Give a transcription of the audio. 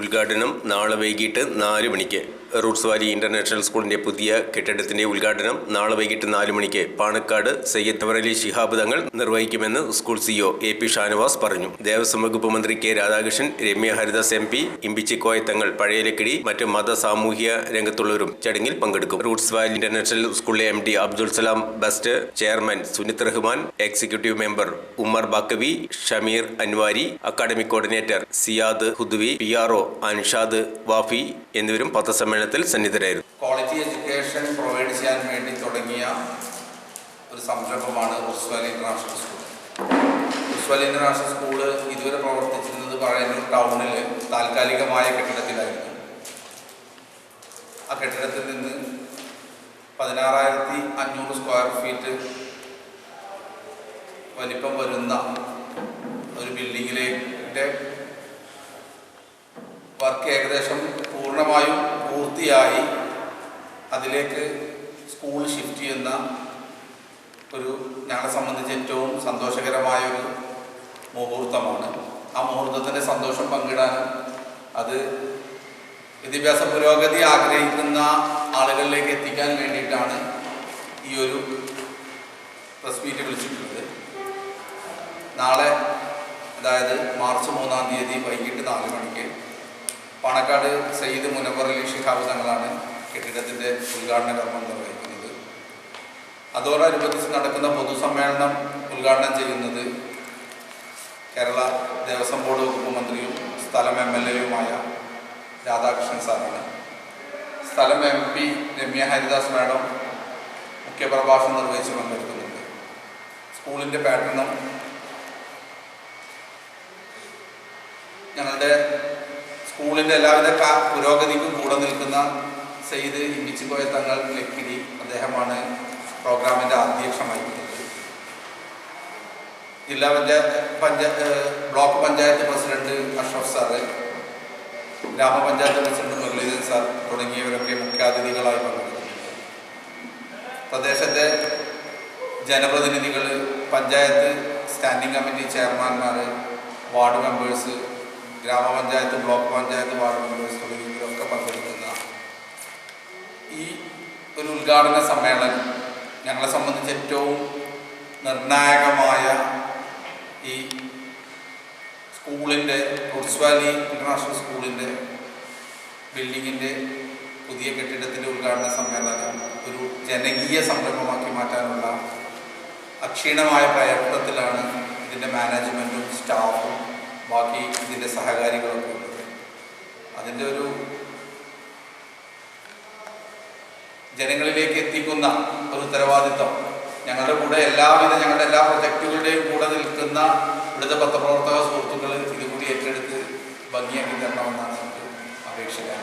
ഉദ്ഘാടനം നാളെ വൈകിട്ട് 4 മണിക്ക്. റൂട്ട്സ് വാലി ഇന്റർനാഷണൽ സ്കൂളിന്റെ പുതിയ കെട്ടിടത്തിന്റെ ഉദ്ഘാടനം നാളെ വൈകിട്ട് 4 മണിക്ക് Panakkad Sayyid അമറലി Shihab Thangal നിർവഹിക്കുമെന്ന് school CEO AP Shanavas പറഞ്ഞു. ദേവസ്വം വകുപ്പ് മന്ത്രി K രാധാകൃഷ്ണൻ, രമ്യ ഹരിദാസ് MP, ഇമ്പിച്ചിക്കോയ തങ്ങൾ, പഴയലക്കിടി, മറ്റ് മത സാമൂഹ്യ രംഗത്തുള്ളവരും ചടങ്ങിൽ പങ്കെടുക്കും. റൂട്ട്സ് വാലി ഇന്റർനാഷണൽ സ്കൂളിലെ MD അബ്ദുൽ സലാം ബസ്റ്റ്, chairman Sunith Rahman, executive member Umar Baqavi, Shameer Anwari, academic coordinator Siyad Hudawi, PRO Anshad Wafy എന്നിവരും പത്രസമ്മേളനത്തിൽ സന്നിധരായിരുന്നു. ക്വാളിറ്റി എഡ്യൂക്കേഷൻ പ്രൊവൈഡ് ചെയ്യാൻ വേണ്ടി തുടങ്ങിയ ഒരു സംരംഭമാണ് Roots valley international school. Roots valley international school ഇതുവരെ പ്രവർത്തിച്ചിരുന്നത് പഴയന്നൂർ ടൗണിൽ താൽക്കാലികമായ കെട്ടിടത്തിലായിരുന്നു. ആ കെട്ടിടത്തിൽ നിന്ന് 16,500 സ്ക്വയർ ഫീറ്റ് വലിപ്പം വരുന്ന ഒരു ബിൽഡിങ്ങിലെ വർക്ക് ഏകദേശം പൂർണ്ണമായും പൂർത്തിയായി അതിലേക്ക് സ്കൂൾ ഷിഫ്റ്റ് ചെയ്യുന്ന ഒരു ഞങ്ങളെ സംബന്ധിച്ച് ഏറ്റവും സന്തോഷകരമായ ഒരു മുഹൂർത്തമാണ്. ആ മുഹൂർത്തത്തിൻ്റെ സന്തോഷം പങ്കിടാനും അത് വിദ്യാഭ്യാസ പുരോഗതി ആഗ്രഹിക്കുന്ന ആളുകളിലേക്ക് എത്തിക്കാൻ വേണ്ടിയിട്ടാണ് ഈ ഒരു പ്രസ് മീറ്റ് വിളിച്ചിട്ടുള്ളത്. നാളെ, അതായത് മാർച്ച് 3-ാം തീയതി വൈകിട്ട് 4 മണിക്ക് പാണക്കാട് സയ്യിദ് മുനവ്വറലി ശിഹാബ് തങ്ങളാണ് കെട്ടിടത്തിൻ്റെ ഉദ്ഘാടന കർമ്മം നിർവഹിക്കുന്നത്. അതോടനുബന്ധിച്ച് നടക്കുന്ന പൊതുസമ്മേളനം ഉദ്ഘാടനം ചെയ്യുന്നത് കേരള ദേവസ്വം ബോർഡ് വകുപ്പ് മന്ത്രിയും സ്ഥലം MLA-യുമായ രാധാകൃഷ്ണൻ സാറാണ്. സ്ഥലം MP രമ്യ ഹരിദാസ് മാഡം മുഖ്യപ്രഭാഷണം നിർവഹിച്ച് പങ്കെടുക്കുന്നുണ്ട്. സ്കൂളിൻ്റെ പാറ്റേണും ഞങ്ങളുടെ സ്കൂളിൻ്റെ എല്ലാവിധ പുരോഗതിക്കും കൂടെ നിൽക്കുന്ന സയ്യിദ് ഇമ്പിച്ചിക്കോയ തങ്ങൾ ലക്കിടി, അദ്ദേഹമാണ് പ്രോഗ്രാമിൻ്റെ അധ്യക്ഷം വഹിക്കുന്നത്. ജില്ലാ block panchayat president Ashraf sir, ഗ്രാമപഞ്ചായത്ത് പ്രസിഡന്റ് മുരളീധരൻ സാർ തുടങ്ങിയവരൊക്കെ മുഖ്യാതിഥികളായി പങ്കെടുക്കുന്നുണ്ട്. പ്രദേശത്തെ ജനപ്രതിനിധികൾ, പഞ്ചായത്ത് സ്റ്റാൻഡിംഗ് കമ്മിറ്റി ചെയർമാൻമാർ, വാർഡ് മെമ്പേഴ്സ്, ഗ്രാമപഞ്ചായത്ത്, ബ്ലോക്ക് പഞ്ചായത്ത് വാർഡ് മെമ്പേഴ്സ് തുടങ്ങിയവരൊക്കെ പങ്കെടുക്കുന്ന ഈ ഒരു ഉദ്ഘാടന സമ്മേളനം ഞങ്ങളെ സംബന്ധിച്ച് ഏറ്റവും നിർണായകമായ ഈ സ്കൂളിൻ്റെ റൂട്ട്സ് വാലി ഇന്റർനാഷണൽ സ്കൂളിൻ്റെ ബിൽഡിങ്ങിൻ്റെ പുതിയ കെട്ടിടത്തിൻ്റെ ഉദ്ഘാടന സമ്മേളനം ഒരു ജനകീയ സംരംഭമാക്കി മാറ്റാനുള്ള അക്ഷീണമായ പ്രയത്നത്തിലാണ് ഇതിൻ്റെ മാനേജ്മെൻറ്റും സ്റ്റാഫും ബാക്കി ഇതിൻ്റെ സഹകാരികളൊക്കെ ഉള്ളത്. അതിൻ്റെ ഒരു ജനങ്ങളിലേക്ക് എത്തിക്കുന്ന ഒരു ഉത്തരവാദിത്വം ഞങ്ങളുടെ കൂടെ ഞങ്ങളുടെ എല്ലാ പ്രൊജക്റ്റുകളുടെയും കൂടെ നിൽക്കുന്ന ഇവിടുത്തെ പത്രപ്രവർത്തക സുഹൃത്തുക്കൾ ഇതുകൂടി ഏറ്റെടുത്ത് ഭംഗിയാക്കി തരണമെന്നാണ് നമുക്ക് അപേക്ഷിക്കാൻ.